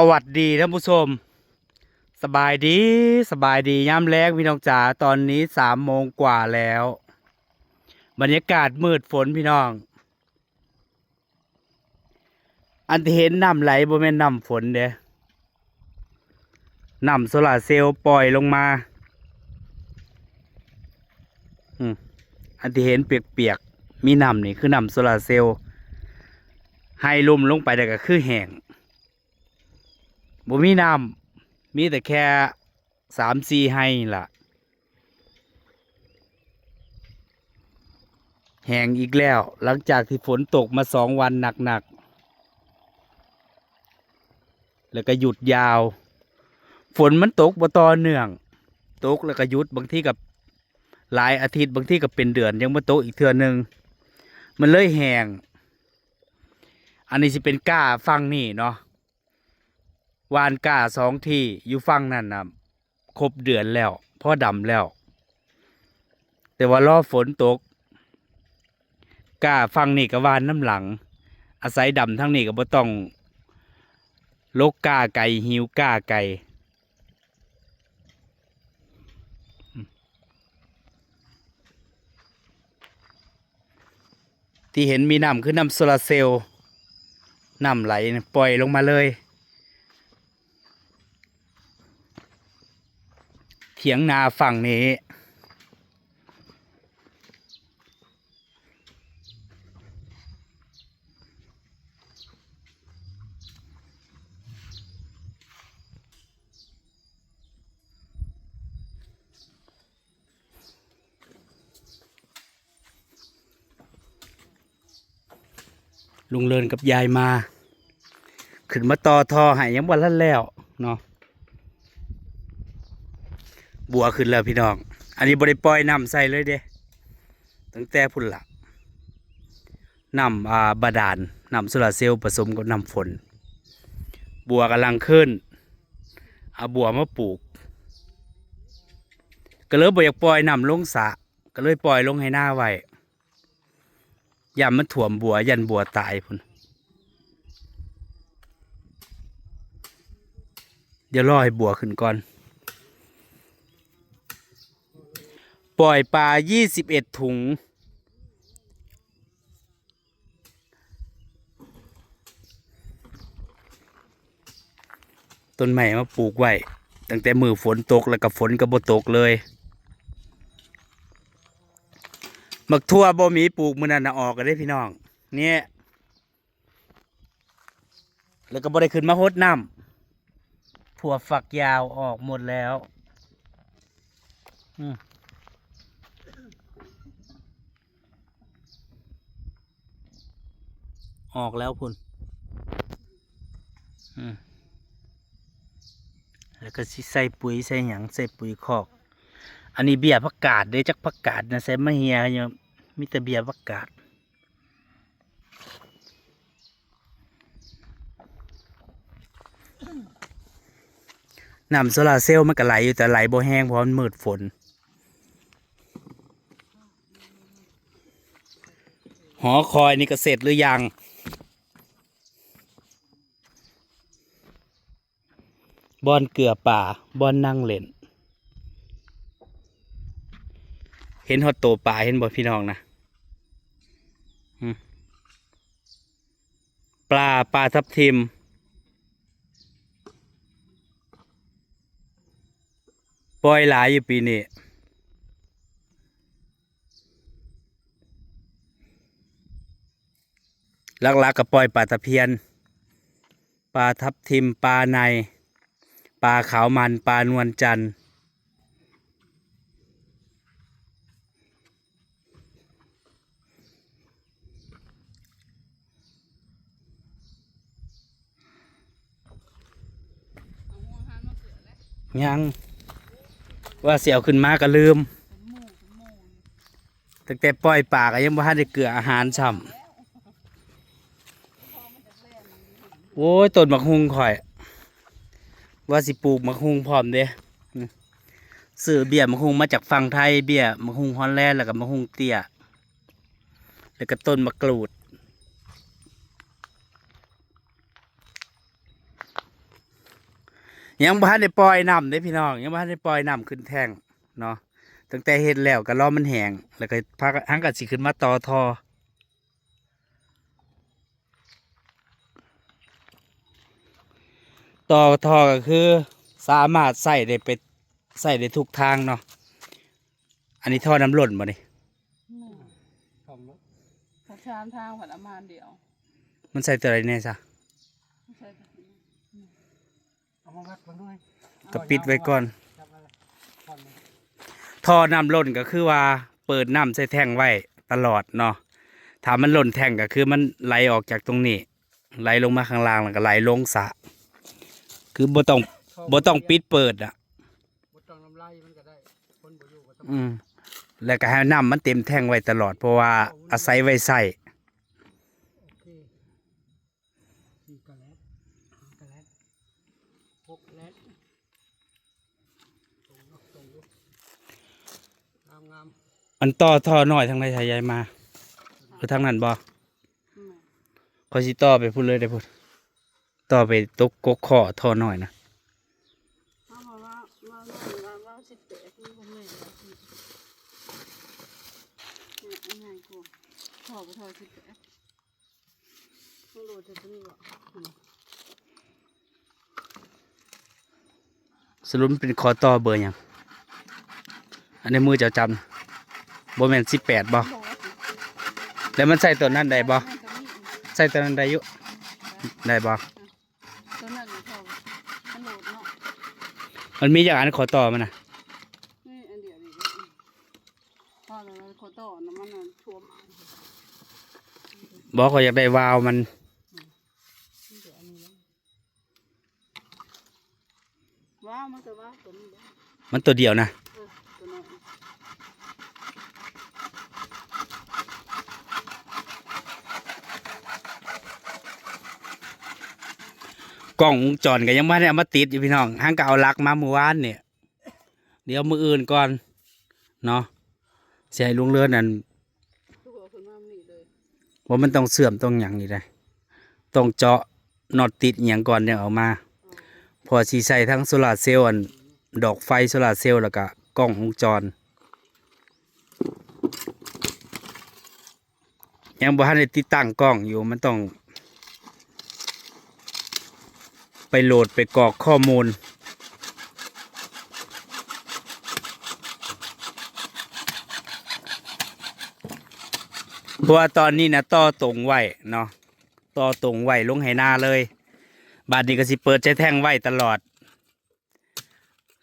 สวัสดีท่านผู้ชมสบายดีสบายดียามแล้งพี่น้องจ๋าตอนนี้3 โมงกว่าแล้วบรรยากาศมืดฝนพี่น้องอันที่เห็นน้ำไหลบ่แม่นน้ำฝนเด้น้ำโซลาร์เซลล์ปล่อยลงมาอันที่เห็นเปียกๆมีน้ำนี่คือน้ำโซลาร์เซลล์ให้ลุ่มลงไปแต่ก็คือแห้งบ่มีน้ำมีแต่แค่3-4ให้ล่ะแห้งอีกแล้วหลังจากที่ฝนตกมา2 วันหนักๆแล้วก็หยุดยาวฝนมันตกบ่ต่อเนื่องตกแล้วก็หยุดบางทีกับหลายอาทิตย์บางทีกับเป็นเดือนยังมาตกอีกเทื่อนึงมันเลยแห้งอันนี้สิเป็นก้าฟังนี่เนาะวานก้า2 ที่อยู่ฟังนั่นนะครบเดือนแล้วพอดำแล้วแต่ว่ารอฝนตกก้าฟังนี่ก็วานน้ำหลังอาศัยดำทั้งนี้ก็บ่ต้องลกก้าไก่หิวก้าไก่ที่เห็นมีน้ำคือน้ำโซลาร์เซลล์น้ำไหลปล่อยลงมาเลยเถียงนาฝั่งนี้ลุงเลินกับยายมาขึ้นมาต่อทอให้ยังบ่ทันแล้วเนาะบัวขึ้นแล้วพี่น้องอันนี้บ่ได้ปล่อยน้ำใส่เลยเด้ตั้งแต่พุ่นละน้ำบาดาลน้ำโซลาร์เซลล์ผสมกับน้ำฝนบัวกำลังขึ้นเอาบัวมาปลูกก็เลยบ่อยากปล่อยน้ำลงสระก็เลยปล่อยลงให้หน้าไว้อย่ามันถ่วมบัวยันบัวตายพุ่นเดี๋ยวรอให้บัวขึ้นก่อนปล่อยปลา21 ถุงต้นไม้มาปลูกไว้ตั้งแต่มือฝนตกแล้วก็ฝนก็บ่ตกเลยมักทั่วบ่มีปลูกมื้อนั้นน่ะออกกันได้พี่น้องเนี่ยแล้วก็บ่ได้ขึ้นมาหดน้ำถั่วฝักยาวออกหมดแล้วออกแล้วพุ่นแล้วก็สิใส่ปุ๋ยใส่หยังใส่ปุ๋ยคอกอันนี้เบี้ยผักกาดเด้จักผักกาดนะใส่มะเฮียเนี่ยมีแต่เบี้ยผักกาดน้ำโซลาร์เซลล์มันก็ไหลอยู่แต่ไหลบ่แห้งเพราะมันมืดฝนหอคอยนี่ก็เสร็จหรือยังบอนเกลือป่าบอนนั่งเล่นเห็นฮอตโตป่าเห็นบ่พี่น้องนะปลาทับทิมปล่อยหลายอยู่ปีนี้ลักๆก็ปล่อยปลาตะเพียนปลาทับทิมปลาในปลาขาวมันปลานวลจันทร์ยังว่าเสียวขึ้นมาก็ลืมตั้งแต่ปล่อยปลาก็ยังบ่ทันได้เกลืออาหารช่ำโอ้ยต้นมักฮุงข่อยว่าสิปลูกมักฮุงพร้อมเด้ซื้อเบี้ยมักฮุงมาจากฝั่งไทยเบี้ยมักฮุงฮอลแลนด์แล้วก็มักฮุงเตี้ยแล้วก็ต้นมะกรูด ยังบ่ทันได้ปล่อยน้ำเด้พี่น้องยังบ่ทันได้ปล่อยน้ำขึ้นแท่งเนาะตั้งแต่เฮ็ดแล้วก็รอมันแห้งแล้วก็พักหังก็สิขึ้นมาต่อท่อก็คือสามารถใส่ได้ไปใส่ได้ทุกทางเนาะอันนี้ท่อน้ำล้นบ่นี่ ทำแล้วถ้าชามทางผัดอามาเดียว มันใส่ตัวอะไรแน่ซะ ไม่ใช่แบบนี้ เอามาวัดกันด้วย ก็ปิดไว้ก่อนท่อน้ำล้นก็คือว่าเปิดน้ำใส่แท่งไว้ตลอดเนาะถ้ามันล้นแท่งก็คือมันไหลออกจากตรงนี้ไหลลงมาข้างล่างแล้วก็ไหลลงสระคือบ่ต้องปิดเปิดอ่ะ บ่ต้องน้ำลายมันก็ได้คนบ่อยู่ก็ต้อง แล้วก็ให้น้ำมันเต็มแท่งไว้ตลอดเพราะว่าอาศัยไว้ใส่ โอเคสี่กะแลตห้ากะแลตหกแลตตรงเนาะตรงดูงาม มันต่อท่อน้อยทางใดทางใหญ่มาคือทางนั้นบ่ อืม เขาสิต่อไปพูดเลยได้พูดต่อไปตกกกข้อท่อน้อยนะ เอามาว่า18นี่ผมเลยเนี่ยง่ายกว่าถอดไปถอด18ต้องโหลดจะตัวนี้บ่อืม สรุปมันเป็นคอต่อเบอร์หยังอันนี้มือเจะจำบ่แม่น18บ่ บอกว่าสิ แล้วมันใส่ตัวนั้นได้บ่ มันก็มีอีก ใส่ตัวนั้นได้อยู่ได้บ่ ตัวนั้นนี่ถอดมันโหลดเนาะ มันมีอย่างอันคอต่อมันน่ะ นี่อันเดียวนี่พอแล้วขอต่อน้ำมันน่ะท่วมอ่ะ บ่เขาอยากได้วาล์วมัน นี่เดี๋ยวอันนี้แล้วว้าวมันก็ว้าวตัวนี้แล้ว มันตัวเดียวนะ ตัวน้อย กล้องวงจรก็ยังบ่ได้เอามาติดอยู่พี่น้องหังก็เอาลักมาเมื่อวานเนี่ยเดี๋ยวมื้ออื่นก่อนเนาะสิให้ลุงเลือนนั่น ทุกคนขึ้นมานี่เลย ว่ามันต้องเสื่อมต้องหยังนี่ได้ต้องเจาะน็อตติดอหย่างก่อนเนี่ยเอามา พอสีใส่ทั้งโซลาร์เซลล์อันดอกไฟโซลาร์เซลล์แล้วก็กล้องวงจร ยังบ่ทันได้ติดตั้งกล้องอยู่มันต้องไปโหลดไปกรอกข้อมูล เพราะว่าตอนนี้นะต่อตรงไว้เนาะต่อตรงไว้ลงไหนาเลย บาดนี้ก็สิเปิดใจแท่งไว้ตลอด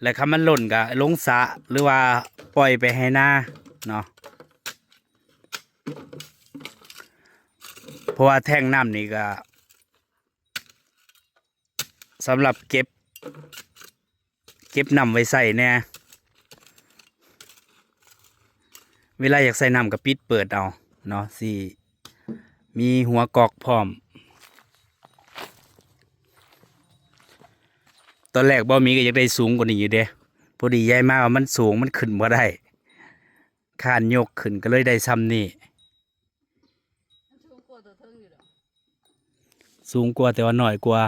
แล้วคำมันหล่นก็ลงสระหรือว่าปล่อยไปให้หน้าเนาะเพราะว่าแท่งน้ำนี่ก็สำหรับเก็บน้ำไว้ใส่แน่เวลาอยากใส่น้ำก็ปิดเปิดเอาเนาะสิมีหัวกอกพร้อม ตอนแรกบ่มีก็อยากได้สูงกว่านี้อยู่เด้พอดีย้ายมาว่ามันสูงมันขึ้นบ่ได้คานยกขึ้นก็เลยได้ซ้ำนี่ มันชูกลัวตัวเทิงอยู่ดอก สูงกว่าแต่ว่าน้อยกว่า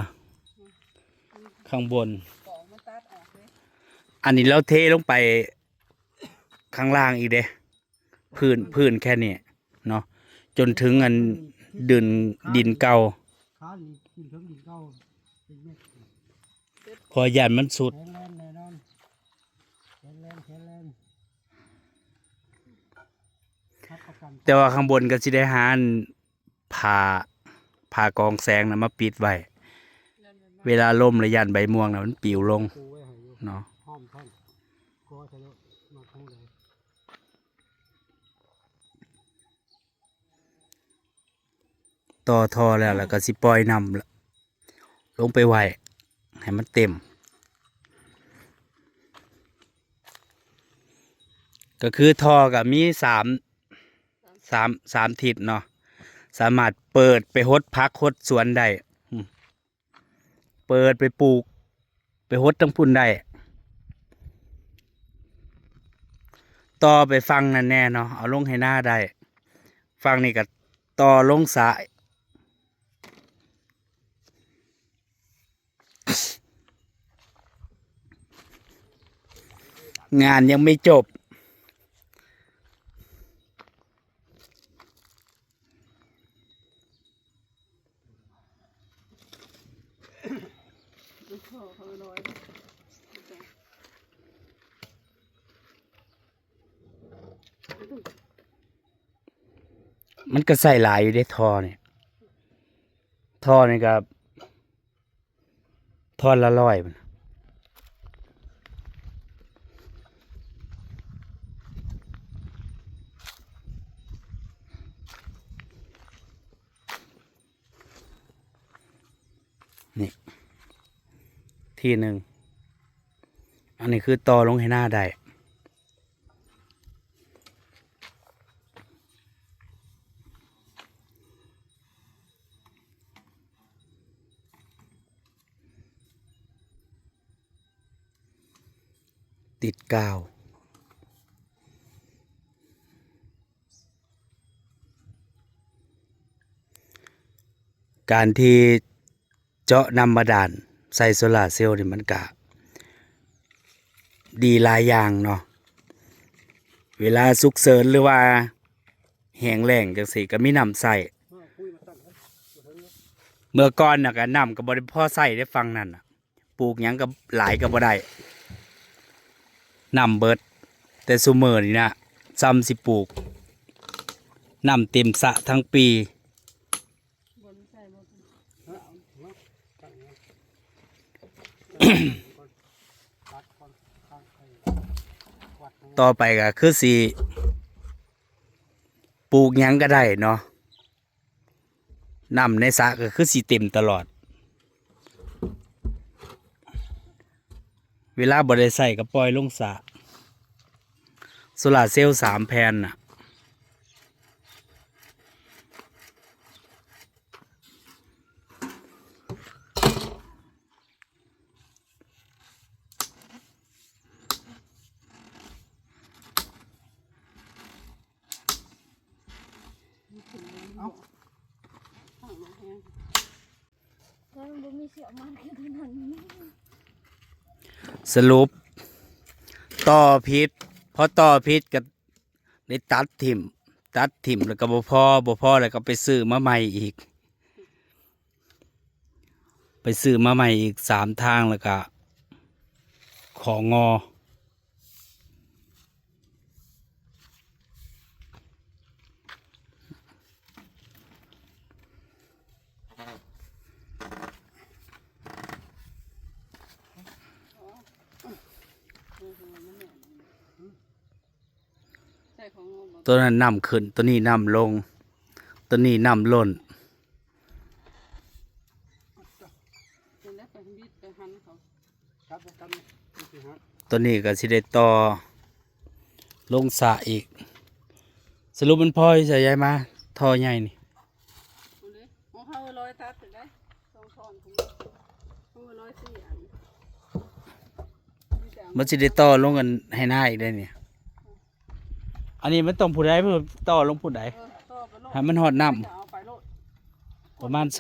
ข้างบน กองมันตัดออกเลย อันนี้เราเทลงไปข้างล่างอีกเด้พื้นแค่นี้เนาะจนถึงอันดินเก่า ขาหลีกินเพิ่งดินเก้าเป็นเม็ด พอยันมันสุด แข็งแรงแน่นอนแข็งแรงรับประกัน แต่ว่าข้างบนก็สิได้หาอันผ่ากองแสงนะมาปิดไว้ เวลาล่มระยันใบม่วงนะมันปลิวลง ปูไว้ให้อยู่ เนาะ ห้อมท่อนกอทะลุมาทั้งเลย ต่อทอแล้วก็สิปล่อยน้ำลงไปไว้ให้มันเต็ม ก็คือทอกับมีสามทิศเนาะสามารถเปิดไปหดพักหดสวนได้เปิดไปปลูก ไปหดทั้งพุ่นได้ต่อไปฟังนั่นแน่เนาะเอาลงให้หน้าได้ ฟังนี่ก็ต่อลงสาย งานยังไม่จบ มันท่อเขาร้อยมันก็ใส่หลายอยู่ได้ท่อเนี่ยท่อนี่ก็ท่อนละร้อยมันนี่ ที่หนึ่ง อันนี้คือต่อลงให้หน้าได้ ติดกาว การที่เจาะนำบาดาลใส่โซลาร์เซลล์นี่มันกะดีหลายอย่างเนาะ เวลาสุกเสริญหรือว่าแห้งแล้งจังซี่ก็มีน้ำใส่ คุยมาตั้งกันบ่ถึงเนาะ เมื่อก่อนน่ะก็น้ำก็บ่ได้พอใส่ได้ฟังนั่นน่ะ ปลูกหยังก็หลายก็บ่ได้น้ำเบิด แต่ซุมื้อนี่นะซ้ำสิปลูกน้ำเต็มสระทั้งปี บนใส่บน ฮะมาตั้งกันก่อนตัดก่อนตั้งไอ้วัดให้ ต่อไปก็คือสิปลูกหยังก็ได้เนาะน้ำในสระก็คือสิเต็มตลอด เวลาบ่ได้ใส่ก็ปล่อยลงสระโซลาร์เซลล์3 แผ่นน่ะ เอ้า ข้างมันแห้ง แล้วมันบ่มีเสียงมันคือขนาดนี้ สรุปต่อพิษพอต่อพิษก็ได้ตัดถิ่มแล้วก็บ่พอแล้วก็ไปซื้อมาใหม่อีก ไปซื้อมาใหม่อีก3 ทางแล้วก็ของอ ใส่ของงบ ตัวนั้นน้ำขึ้น ตัวนี้น้ำลง ตัวนี้น้ำล้น เป็นแล้วไปบิดไปหันเขา ครับกันนี่สิฮะ ตัวนี้ก็สิได้ต่อลงสระอีก สรุปมันพอใส่ใหญ่มาท่อใหญ่นี่ เอาเลยของเขาร้อยตัดถึงได้สองช้อนของเขาร้อยสี่อัน มันสิได้ต่อลงกันให้หน้าอีกได้เนี่ย อันนี้มันต้องผู้ใดเพื่อต่อลงผู้ใด ต่อไปโลด ให้มันหอดน้ จะเอาไปโลด ำประมาณ2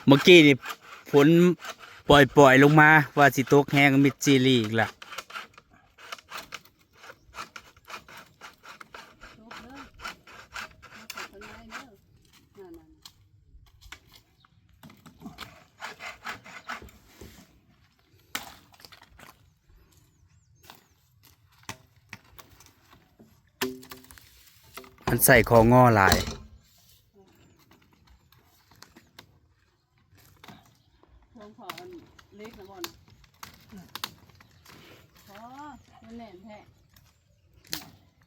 เมื่อกี้นี่ฝนปล่อยลงมา ว่าสิตกแห้งมิดซีรีส์อีกละ จบเลยเอาไปข้างในเด้อนั่น มันใส่ของงอหลาย เครื่องขออันเล็กนะบอลพอมันแน่นแท้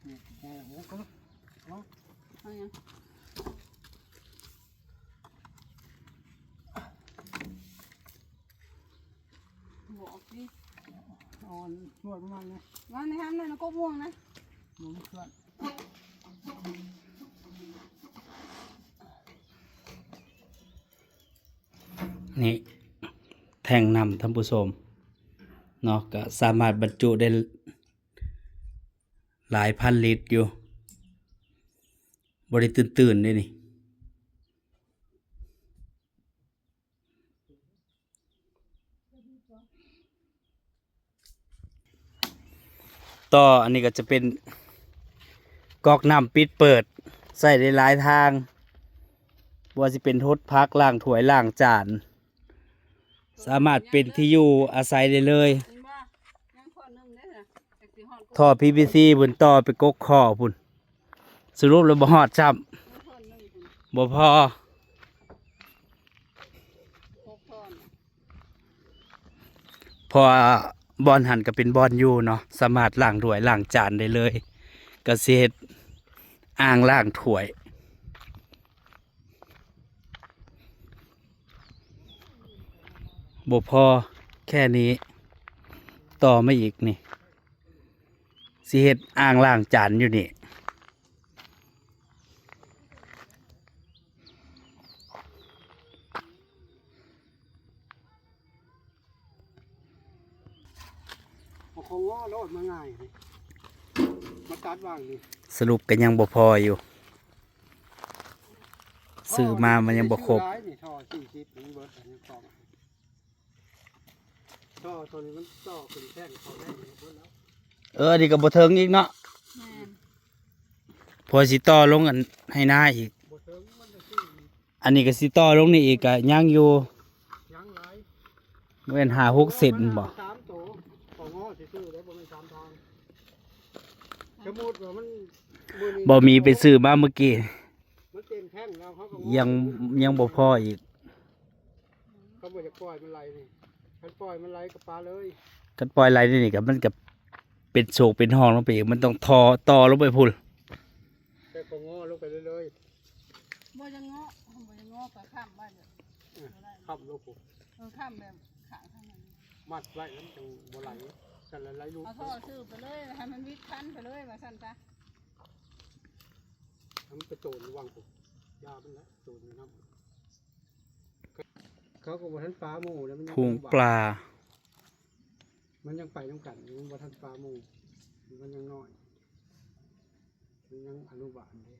นี่โอ้โหก็เนาะ เอายังบอกดิ เอาอันนวดประมาณนี้ มาในห้างเลยนะก็ม่วงนะ หมุนเคลื่อน นี่แทงนำท่านผู้ชมเนาะก็สามารถบรรจุได้หลายพันลิตรอยู่ ได้ตื่นๆเลยนี่ต่ออันนี้ก็จะเป็นก๊อกน้ำปิดเปิดใส่ได้หลายทางว่าจะเป็นทดพักล้างถ้วยล้างจานสามารถเป็นที่อยู่อาศัยได้เลย เห็นบ่ยังพอนึงได้น่ะแต่สิฮอด ท่อ PVC บนต่อไปกกคอพุ่นสรุปแล้วบ่ฮอดจ้ำ ยังพอนึงพุ่น บ่พอ หกพอน พอบอลหันก็เป็นบอลอยู่เนาะสามารถล้างถ้วยล้างจานได้เลยก็สิเฮ็ดอ่างล้างถ้วยบ่พอแค่นี้ต่อมาอีกนี่สิเฮ็ดอ่างล้างจานอยู่นี่ เอาของง้อโลดมาง่ายนี่มาตัดวางนี่ สรุปก็ยังบ่พออยู่ซื้อมามันยังบ่ครบ ท่อนี่ท่อ40นี่เบิดอันนี้ต่อมาท่อตัวนี้มันต่อขึ้นแท่งเขาได้เบิดแล้ว อันนี้ก็บ่เทิงอีกเนาะ แม่น พอสิต่อลงอันให้หน้าอีก บ่เทิงมันจะซื้อ อันนี้ก็สิต่อลงนี่อีกก็ยังอยู่ ยังหลาย เว้น5-6 เซนบ่ สามโตของง้อสิซื้อได้บ่แม่น3ทางสมมุติว่ามันมื้อนี้ บ่มีไปซื้อมาเมื่อกี้ มันเต็มแท่งแล้วเขาก็ ยังบ่พออีก เขาบอกจะปล่อยมันไหลนี่ถ้าปล่อยมันไหลกับปลาเลย คันปล่อยไหลนี่ก็มันก็เป็นโศกเป็นห้องลงไปอีกมันต้องต่อลงไปพุ่น แต่ก็ง้อลงไปเรื่อย บ่จะเงาะบ่จะเงาะไปข้ามบ้านเด้อ ๆขับลูกผม ข้ามแบบขางข้างนั้น มัดไว้แล้วมันจังบ่ไหลกันไหลลูก เอาท่อซื้อไปเลยให้มันวิดคันไปเลยว่าซั่นจ้ะ มันไปโจรระวังผมยามันแล้วโจรน้ำเขาก็บ่ทันปลาหมูแล้วมันยัง พุงปลา มันยังไปน้ำกันมันบ่ทันปลาหมูมันยังน้อยมันยังอนุบาลเลย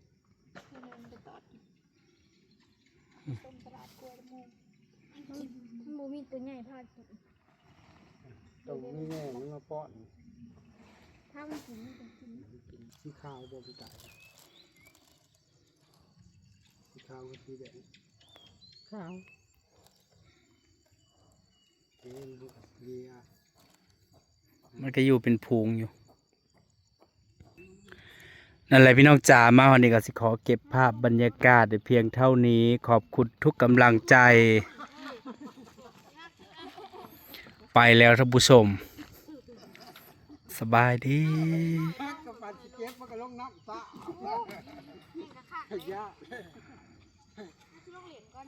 ต้มตลาดกล้วยละมุมันบ่มีตัวใหญ่พากิน ต้องไม่แน่มันมาป้อน ถ้ามันกินมันจะกิน กินสีขาวบ่ไปตายสีขาวกับสีแดง ข้าว เอ็นบุกเรีย มันก็อยู่เป็นพุงอยู่นั่นแหละพี่น้องจ๋ามาวันนี้ก็สิขอเก็บภาพบรรยากาศเพียงเท่านี้ขอบคุณทุกกำลังใจ ไปแล้วท่านผู้ชมสบายดี กับปลาสิเก็บมันก็ลงน้ำตา นี่ก็ขาด ยา ที่โรงเรียนก่อน